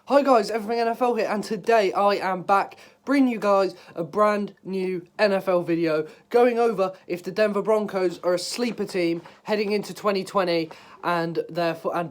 Hi guys, Everything NFL here, and today I am back bringing you guys a brand new NFL video going over if the Denver Broncos are a sleeper team heading into 2020 and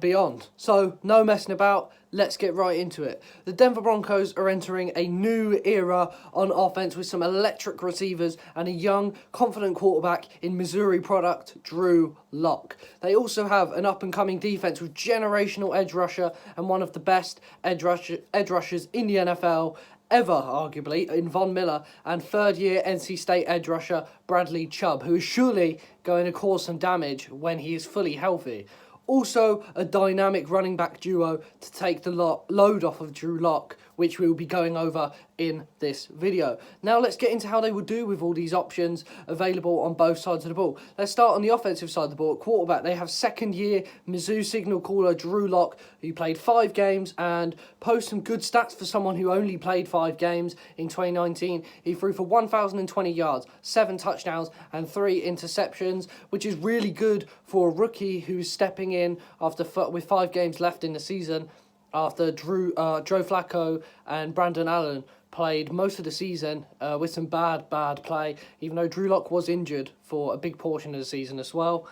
beyond. So, no messing about, let's get right into it. The Denver Broncos are entering a new era on offense with some electric receivers and a young, confident quarterback in Missouri product, Drew Lock. They also have an up-and-coming defense with generational edge rusher and one of the best edge rushers in the NFL ever, arguably, in Von Miller, and third-year NC State edge rusher Bradley Chubb, who is surely going to cause some damage when he is fully healthy. Also, a dynamic running back duo to take the load off of Drew Lock, which we will be going over in this video. Now let's get into how they would do with all these options available on both sides of the ball. Let's start on the offensive side of the ball. At quarterback, they have second-year Mizzou signal caller Drew Lock, who played 5 games and posted some good stats for someone who only played 5 games in 2019. He threw for 1,020 yards, 7 touchdowns, and 3 interceptions, which is really good for a rookie who's stepping in with 5 games left in the season, after Joe Flacco and Brandon Allen played most of the season with some bad play, even though Drew Lock was injured for a big portion of the season as well.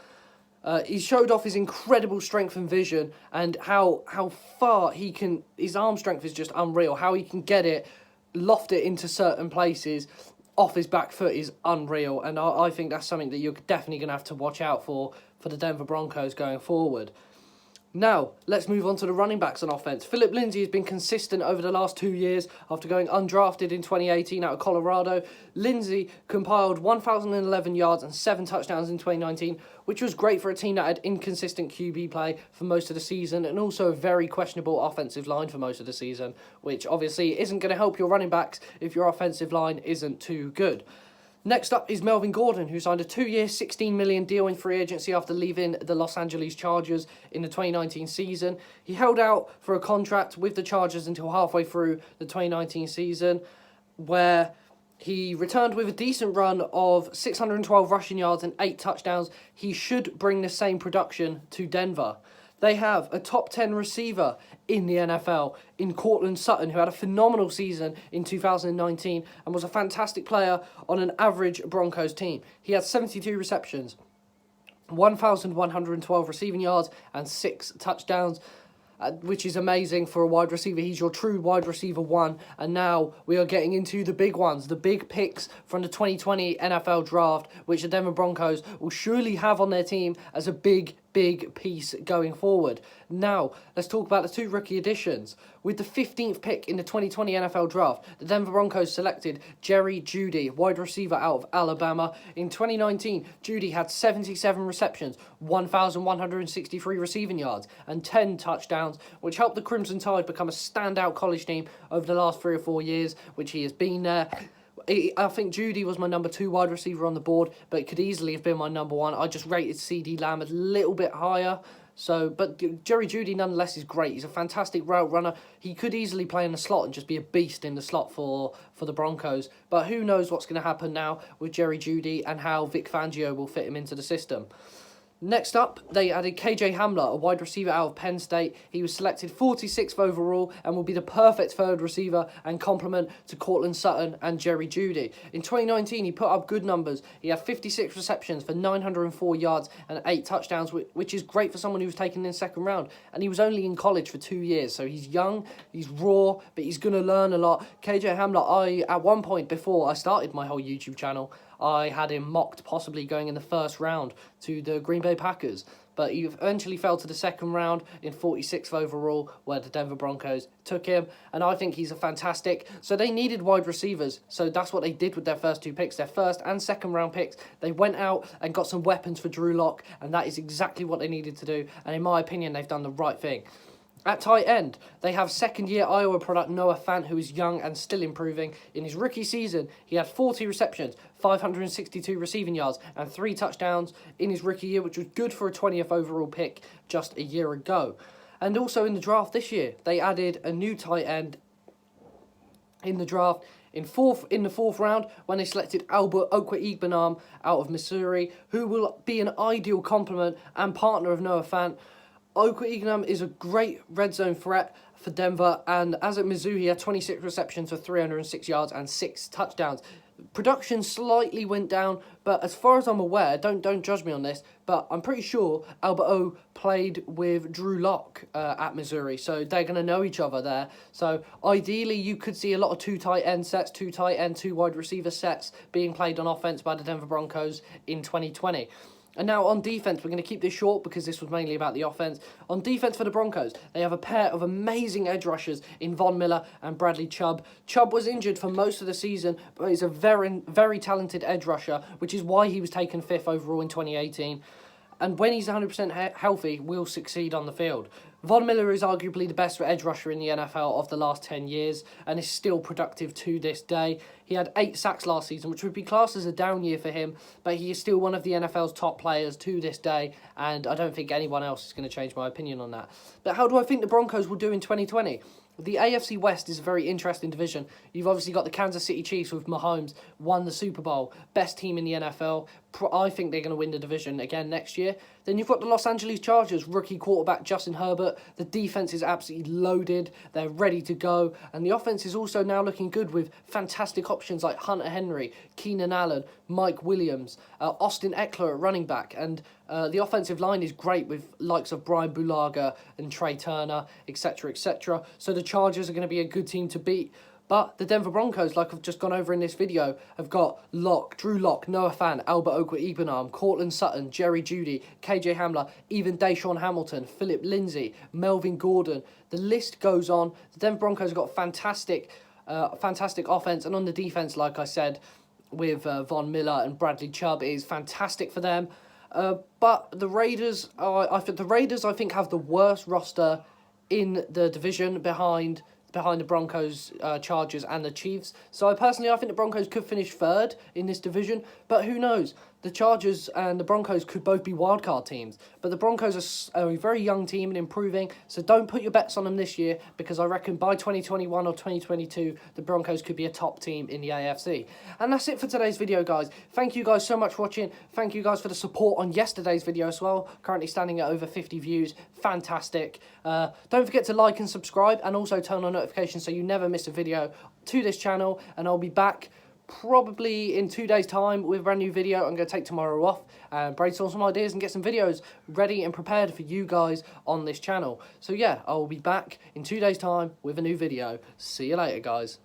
He showed off his incredible strength and vision, and how far he can, his arm strength is just unreal. How he can get it, loft it into certain places off his back foot is unreal, and I think that's something that you're definitely going to have to watch out for the Denver Broncos going forward. Now, let's move on to the running backs on offense. Phillip Lindsay has been consistent over the last 2 years after going undrafted in 2018 out of Colorado. Lindsay compiled 1,011 yards and 7 touchdowns in 2019, which was great for a team that had inconsistent QB play for most of the season and also a very questionable offensive line for most of the season, which obviously isn't going to help your running backs if your offensive line isn't too good. Next up is Melvin Gordon, who signed a 2-year, $16 million deal in free agency after leaving the Los Angeles Chargers in the 2019 season. He held out for a contract with the Chargers until halfway through the 2019 season, where he returned with a decent run of 612 rushing yards and 8 touchdowns. He should bring the same production to Denver. They have a top 10 receiver in the NFL in Courtland Sutton, who had a phenomenal season in 2019 and was a fantastic player on an average Broncos team. He had 72 receptions, 1,112 receiving yards, and 6 touchdowns, which is amazing for a wide receiver. He's your true wide receiver 1, and now we are getting into the big ones, the big picks from the 2020 NFL draft, which the Denver Broncos will surely have on their team as a big piece going forward. Now, let's talk about the 2 rookie additions. With the 15th pick in the 2020 NFL draft, the Denver Broncos selected Jerry Jeudy, wide receiver out of Alabama. In 2019, Jeudy had 77 receptions, 1,163 receiving yards, and 10 touchdowns, which helped the Crimson Tide become a standout college team over the last 3 or 4 years, which he has been there. I think Jeudy was my number 2 wide receiver on the board, but it could easily have been my number 1. I just rated CeeDee Lamb a little bit higher. But Jerry Jeudy nonetheless is great. He's a fantastic route runner. He could easily play in the slot and just be a beast in the slot for the Broncos. But who knows what's going to happen now with Jerry Jeudy and how Vic Fangio will fit him into the system. Next up, they added KJ Kamla, a wide receiver out of Penn State. He was selected 46th overall and will be the perfect third receiver and complement to Courtland Sutton and Jerry Jeudy. In 2019, he put up good numbers. He had 56 receptions for 904 yards and 8 touchdowns, which is great for someone who was taken in the second round. And he was only in college for 2 years, so he's young, he's raw, but he's going to learn a lot. KJ Kamla, at one point before I started my whole YouTube channel, I had him mocked possibly going in the first round to the Green Bay Packers, but he eventually fell to the second round in 46th overall, where the Denver Broncos took him, and I think he's a fantastic. So they needed wide receivers, so that's what they did with their first 2 picks, their first and second round picks. They went out and got some weapons for Drew Lock, and that is exactly what they needed to do, and in my opinion, they've done the right thing. At tight end, they have second-year Iowa product Noah Fant, who is young and still improving. In his rookie season, he had 40 receptions, 562 receiving yards, and 3 touchdowns in his rookie year, which was good for a 20th overall pick just a year ago. And also in the draft this year, they added a new tight end in the draft in the fourth round when they selected Albert Okwuegbunam out of Missouri, who will be an ideal complement and partner of Noah Fant. Okwuegbunam is a great red zone threat, for Denver, and as at Mizzou, he had 26 receptions for 306 yards and 6 touchdowns. Production slightly went down, but as far as I'm aware, don't judge me on this, but I'm pretty sure Albert O played with Drew Lock at Missouri, so they're going to know each other there. So ideally, you could see a lot of 2 tight end sets, 2 tight end, 2 wide receiver sets being played on offense by the Denver Broncos in 2020. And now on defense, we're going to keep this short because this was mainly about the offense. On defense for the Broncos, they have a pair of amazing edge rushers in Von Miller and Bradley Chubb. Chubb was injured for most of the season, but he's a very, very talented edge rusher, which is why he was taken 5th overall in 2018. And when he's 100% healthy, will succeed on the field. Von Miller is arguably the best edge rusher in the NFL of the last 10 years and is still productive to this day. He had 8 sacks last season, which would be classed as a down year for him, but he is still one of the NFL's top players to this day, and I don't think anyone else is going to change my opinion on that. But how do I think the Broncos will do in 2020? The AFC West is a very interesting division. You've obviously got the Kansas City Chiefs with Mahomes, won the Super Bowl, best team in the NFL. I think they're going to win the division again next year. Then you've got the Los Angeles Chargers, rookie quarterback Justin Herbert. The defense is absolutely loaded. They're ready to go. And the offense is also now looking good with fantastic options like Hunter Henry, Keenan Allen, Mike Williams, Austin Eckler at running back. And the offensive line is great with likes of Brian Bulaga and Trey Turner, etc., etc. So the Chargers are going to be a good team to beat. But the Denver Broncos, like I've just gone over in this video, have got Locke, Drew Lock, Noah Fant, Albert Okwuegbunam, Cortland Sutton, Jerry Jeudy, KJ Hamler, even Deshaun Hamilton, Phillip Lindsay, Melvin Gordon. The list goes on. The Denver Broncos have got fantastic offense, and on the defense, like I said, with Von Miller and Bradley Chubb, it is fantastic for them. But the Raiders, I think, have the worst roster in the division behind the Broncos, Chargers and the Chiefs. So I think the Broncos could finish 3rd in this division, but who knows? The Chargers and the Broncos could both be wildcard teams, but the Broncos are a very young team and improving, so don't put your bets on them this year, because I reckon by 2021 or 2022, the Broncos could be a top team in the AFC. And that's it for today's video, guys. Thank you guys so much for watching. Thank you guys for the support on yesterday's video as well. Currently standing at over 50 views. Fantastic. Don't forget to like and subscribe, and also turn on notifications so you never miss a video to this channel, and I'll be back probably in 2 days' time with a brand new video. I'm going to take tomorrow off and brainstorm some ideas and get some videos ready and prepared for you guys on this channel. So yeah, I'll be back in 2 days' time with a new video. See you later, guys.